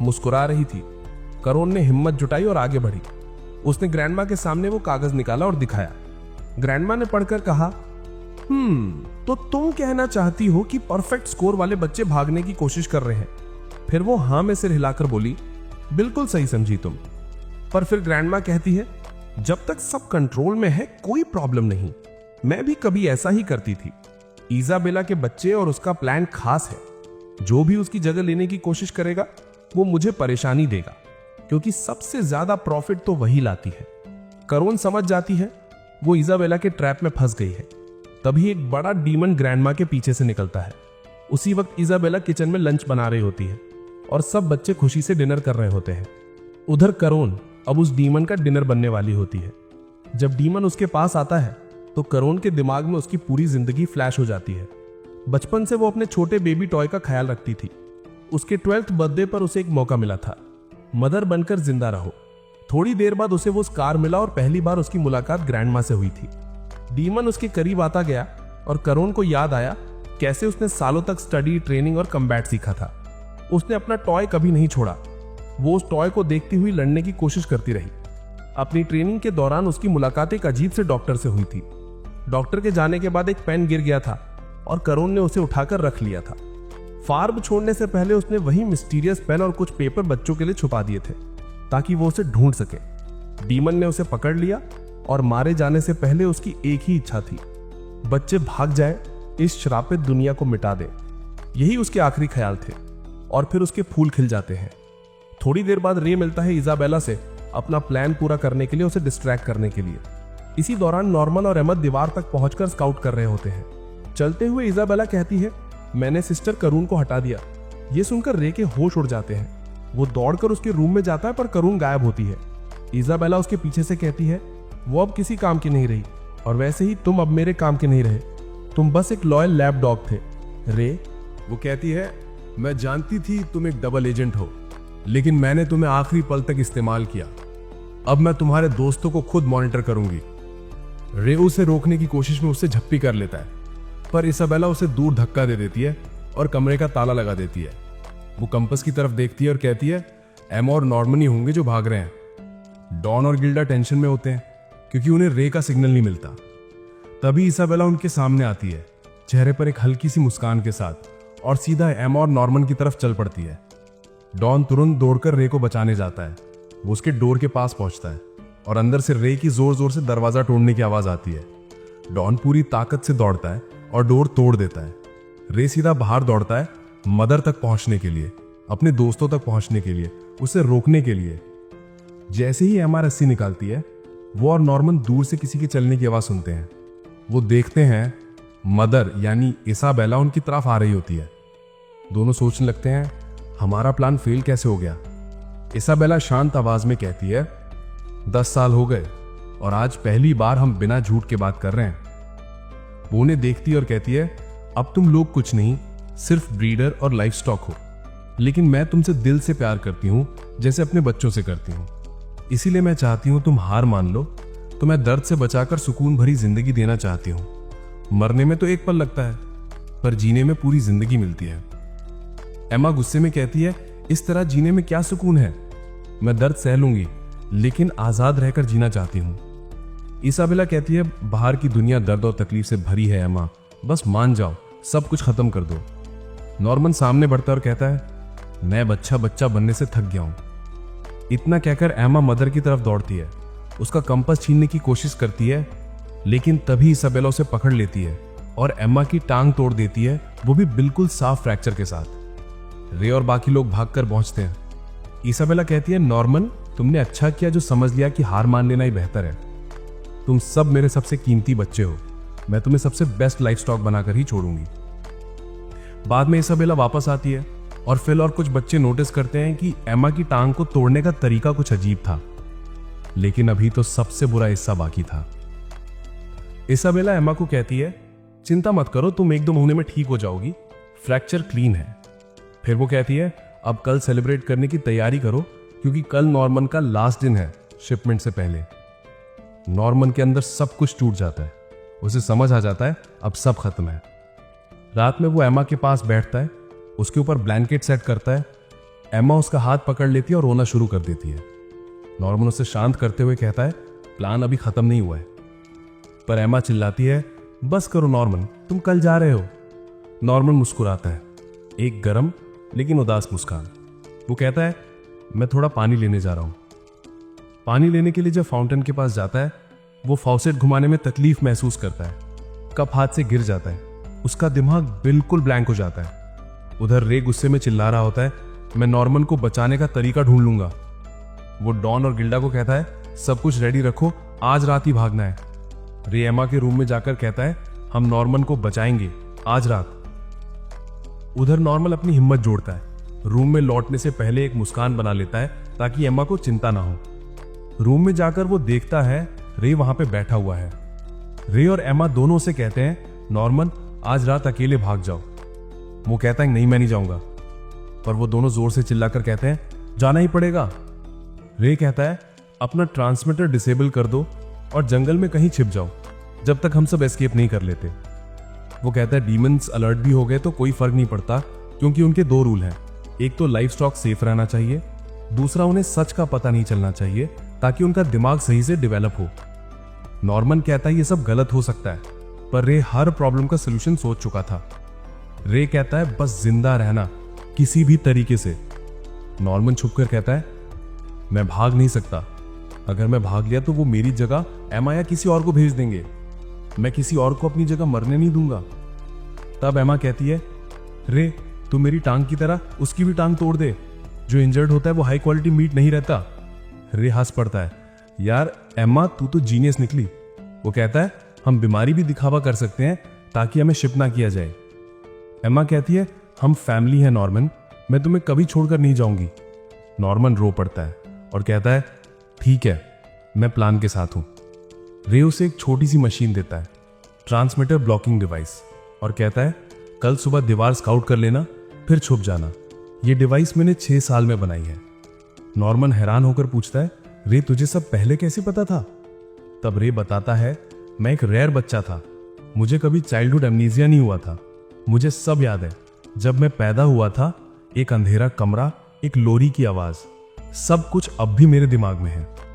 मुस्कुरा रही थी। करोन ने हिम्मत जुटाई और आगे बढ़ी। उसने ग्रैंडमा के सामने वो कागज निकाला और दिखाया। ग्रैंडमा ने पढ़कर कहा, तो तुम कहना चाहती हो कि परफेक्ट स्कोर वाले बच्चे भागने की कोशिश कर रहे हैं। फिर वो हाँ में सिर हिलाकर बोली, बिल्कुल सही समझी तुम। पर फिर ग्रैंडमा कहती है, जब तक सब कंट्रोल में है कोई प्रॉब्लम नहीं। मैं भी कभी ऐसा ही करती थी। इजाबेला के बच्चे और उसका प्लान खास है। जो भी उसकी जगह लेने की कोशिश करेगा वो मुझे परेशानी देगा, क्योंकि सबसे ज्यादा प्रॉफिट तो वही लाती है। करोन समझ जाती है वो इजाबेला के ट्रैप में फंस गई है। तभी एक बड़ा डीमन ग्रैंडमा के पीछे से निकलता है। उसी वक्त इजाबेला किचन में लंच बना रही होती है और सब बच्चे खुशी से डिनर कर रहे होते हैं। उधर करोन अब उस डीमन का डिनर बनने वाली होती है। जब डीमन उसके पास आता है तो करोन के दिमाग में उसकी पूरी जिंदगी फ्लैश हो जाती है। बचपन से वो अपने छोटे बेबी टॉय का ख्याल रखती थी। उसके 12th बर्थडे पर उसे एक मौका मिला था, मदर बनकर जिंदा रहो। थोड़ी देर बाद उसे वो स्कार मिला और पहली बार उसकी मुलाकात ग्रैंडमा से हुई थी। डीमन उसके करीब आता गया और करोन को याद आया कैसे उसने सालों तक स्टडी, ट्रेनिंग और कम्बैट सीखा था। उसने अपना टॉय कभी नहीं छोड़ा। वो उस टॉय को देखती हुई लड़ने की कोशिश करती रही। अपनी ट्रेनिंग के दौरान उसकी मुलाकात एक अजीब से डॉक्टर से हुई थी। डॉक्टर के जाने के बाद एक पेन गिर गया था और करोन ने उसे उठाकर रख लिया था। फार्म छोड़ने से पहले उसने वही मिस्टीरियस पेन और कुछ पेपर बच्चों के लिए छुपा दिए थे ताकि वो उसे ढूंढ सके। डीमन ने उसे पकड़ लिया और मारे जाने से पहले उसकी एक ही इच्छा थी, बच्चे भाग जाए, इस श्रापित दुनिया को मिटा दे। यही उसके आखिरी ख्याल थे। और फिर उसके फूल खिल जाते हैं। थोड़ी देर बाद रे मिलता है इजाबेला से अपना प्लान पूरा करने के लिए, उसे डिस्ट्रैक्ट करने के लिए। इसी दौरान नॉर्मन और एमा दीवार तक पहुंचकर स्काउट कर रहे होते हैं। चलते हुए इजाबेला कहती है, मैंने सिस्टर करून को हटा दिया। ये सुनकर रे के होश उड़ जाते हैं। वो दौड़कर उसके रूम में जाता है पर करून गायब होती है। इजाबेला उसके पीछे से कहती है, वो अब किसी काम की नहीं रही और वैसे ही तुम अब मेरे काम के नहीं रहे। तुम बस एक लॉयल लैब डॉग थे। रे, वो कहती है, मैं जानती थी तुम एक डबल एजेंट हो, लेकिन मैंने तुम्हें आखिरी पल तक इस्तेमाल किया। अब मैं तुम्हारे दोस्तों को खुद मॉनिटर करूंगी। रे उसे रोकने की कोशिश में उससे झप्पी कर लेता है, पर इसाबेला उसे दूर धक्का दे देती है और कमरे का ताला लगा देती है। वो कंपस की तरफ देखती है और कहती है, एमा और नॉर्मन ही होंगे जो भाग रहे हैं। डॉन और गिल्डा टेंशन में होते हैं क्योंकि उन्हें रे का सिग्नल नहीं मिलता। तभी इसाबेला उनके सामने आती है, चेहरे पर एक हल्की सी मुस्कान के साथ, और सीधा एमा और नॉर्मन की तरफ चल पड़ती है। डॉन तुरंत दौड़कर रे को बचाने जाता है। वो उसके डोर के पास पहुंचता है और अंदर से रे की जोर जोर से दरवाजा तोड़ने की आवाज आती है। डॉन पूरी ताकत से दौड़ता है और डोर तोड़ देता है। रे सीधा बाहर दौड़ता है, मदर तक पहुंचने के लिए, अपने दोस्तों तक पहुंचने के लिए, उसे रोकने के लिए। जैसे ही एमा रस्सी निकालती है, वो और नॉर्मन दूर से किसी के चलने की आवाज सुनते हैं। वो देखते हैं मदर यानी इसाबेला उनकी तरफ आ रही होती है। दोनों सोचने लगते हैं, हमारा प्लान फेल कैसे हो गया। इसाबेला शांत आवाज में कहती है, 10 साल हो गए और आज पहली बार हम बिना झूठ के बात कर रहे हैं। वो उन्हें देखती है और कहती है, अब तुम लोग कुछ नहीं, सिर्फ ब्रीडर और लाइफ स्टॉक हो, लेकिन मैं तुमसे दिल से प्यार करती हूं जैसे अपने बच्चों से करती हूं। इसीलिए मैं चाहती हूं तुम हार मान लो। तो मैं दर्द से बचाकर सुकून भरी जिंदगी देना चाहती हूं। मरने में तो एक पल लगता है, पर जीने में पूरी जिंदगी मिलती है। एमा गुस्से में कहती है, इस तरह जीने में क्या सुकून है। मैं दर्द सह लूंगी, लेकिन आजाद रहकर जीना चाहती हूं। इसाबेला कहती है, बाहर की दुनिया दर्द और तकलीफ से भरी है एमा, बस मान जाओ, सब कुछ खत्म कर दो। नॉर्मन सामने बढ़ता और कहता है, मैं बच्चा बच्चा बनने से थक गया हूं। इतना कहकर एमा मदर की तरफ दौड़ती है, उसका कंपास छीनने की कोशिश करती है, लेकिन तभी इसाबेला उसे पकड़ लेती है और एमा की टांग तोड़ देती है, वो भी बिल्कुल साफ फ्रैक्चर के साथ। रे और बाकी लोग भागकर पहुंचते हैं। इसाबेला कहती है, नॉर्मन, तुमने अच्छा किया जो समझ लिया कि हार मान लेना ही बेहतर है। तुम सब मेरे सबसे कीमती बच्चे हो, मैं तुम्हें सबसे बेस्ट लाइफ स्टॉक बनाकर ही छोड़ूंगी। बाद में इसाबेला वापस आती है और फिल और कुछ बच्चे नोटिस करते हैं कि एमा की टांग को तोड़ने का तरीका कुछ अजीब था, लेकिन अभी तो सबसे बुरा हिस्सा बाकी था। इसाबेला एमा को कहती है, चिंता मत करो, तुम 1-2 महीने में ठीक हो जाओगी, फ्रैक्चर क्लीन है। फिर वो कहती है, अब कल सेलिब्रेट करने की तैयारी करो क्योंकि कल नॉर्मन का लास्ट दिन है शिपमेंट से पहले। नॉर्मन के अंदर सब कुछ टूट जाता है, उसे समझ आ जाता है अब सब खत्म है। रात में वो एमा के पास बैठता है, उसके ऊपर ब्लैंकेट सेट करता है। एमा उसका हाथ पकड़ लेती है और रोना शुरू कर देती है। नॉर्मन उसे शांत करते हुए कहता है, प्लान अभी खत्म नहीं हुआ है। पर एमा चिल्लाती है, बस करो नॉर्मन, तुम कल जा रहे हो। नॉर्मन मुस्कुराता है, एक गरम लेकिन उदास मुस्कान। वो कहता है, मैं थोड़ा पानी लेने जा रहा हूं। पानी लेने के लिए जब फाउंटेन के पास जाता है, वो फॉसेट घुमाने में तकलीफ महसूस करता है। कप हाथ से गिर जाता है। उसका दिमाग बिल्कुल ब्लैंक हो जाता है। उधर रे गुस्से में चिल्ला रहा होता है, मैं नॉर्मन को बचाने का तरीका ढूंढ लूंगा। वो डॉन और गिल्डा को कहता है, सब कुछ रेडी रखो, आज रात ही भागना है। रे एमा के रूम में जाकर कहता है, हम नॉर्मन को बचाएंगे आज रात। उधर नॉर्मल अपनी हिम्मत जोड़ता है। रूम में लौटने से पहले एक मुस्कान बना लेता है ताकि एमा को चिंता ना हो। रूम में जाकर वो देखता है रे वहां पे बैठा हुआ है। रे और एमा दोनों से कहते हैं, नॉर्मन आज रात अकेले भाग जाओ। वो कहता है, नहीं मैं नहीं जाऊंगा। पर वो दोनों जोर से चिल्लाकर कहते हैं, जाना ही पड़ेगा। रे कहता है, अपना ट्रांसमीटर डिसेबल कर दो और जंगल में कहीं छिप जाओ जब तक हम सब एस्केप नहीं कर लेते। वो कहता है, डीमंस अलर्ट भी हो गए तो कोई फर्क नहीं पड़ता, क्योंकि उनके दो रूल हैं। एक तो लाइफ स्टॉक सेफ रहना चाहिए, दूसरा उन्हें सच का पता नहीं चलना चाहिए ताकि उनका दिमाग सही से डेवलप हो। नॉर्मन कहता है, ये सब गलत हो सकता है, पर रे हर प्रॉब्लम का सलूशन सोच चुका था। रे कहता है, बस जिंदा रहना किसी भी तरीके से। नॉर्मन छुपकर कहता है, मैं भाग नहीं सकता। अगर मैं भाग लिया तो वो मेरी जगह एमा या किसी और को भेज देंगे। मैं किसी और को अपनी जगह मरने नहीं दूंगा। तब एमा कहती है, रे तू मेरी टांग की तरह उसकी भी टांग तोड़ दे। जो इंजर्ड होता है वो हाई क्वालिटी मीट नहीं रहता। रे हंस पड़ता है, यार एमा तू तो जीनियस निकली। वो कहता है, हम बीमारी भी दिखावा कर सकते हैं ताकि हमें शिप ना किया जाए। एमा कहती है, हम फैमिली हैं नॉर्मन, मैं तुम्हें कभी छोड़कर नहीं जाऊंगी। नॉर्मन रो पड़ता है और कहता है, ठीक है मैं प्लान के साथ हूं। रे उसे एक छोटी सी मशीन देता है, ट्रांसमीटर ब्लॉकिंग डिवाइस, और कहता है, कल सुबह दीवार स्काउट कर लेना, फिर छुप जाना। ये डिवाइस मैंने 6 साल में बनाई है। नॉर्मन हैरान होकर पूछता है, रे तुझे सब पहले कैसे पता था? तब रे बताता है, मैं एक रेयर बच्चा था, मुझे कभी चाइल्डहुड एमनीजिया नहीं हुआ था। मुझे सब याद है। जब मैं पैदा हुआ था, एक अंधेरा कमरा, एक लोरी की आवाज, सब कुछ अब भी मेरे दिमाग में है।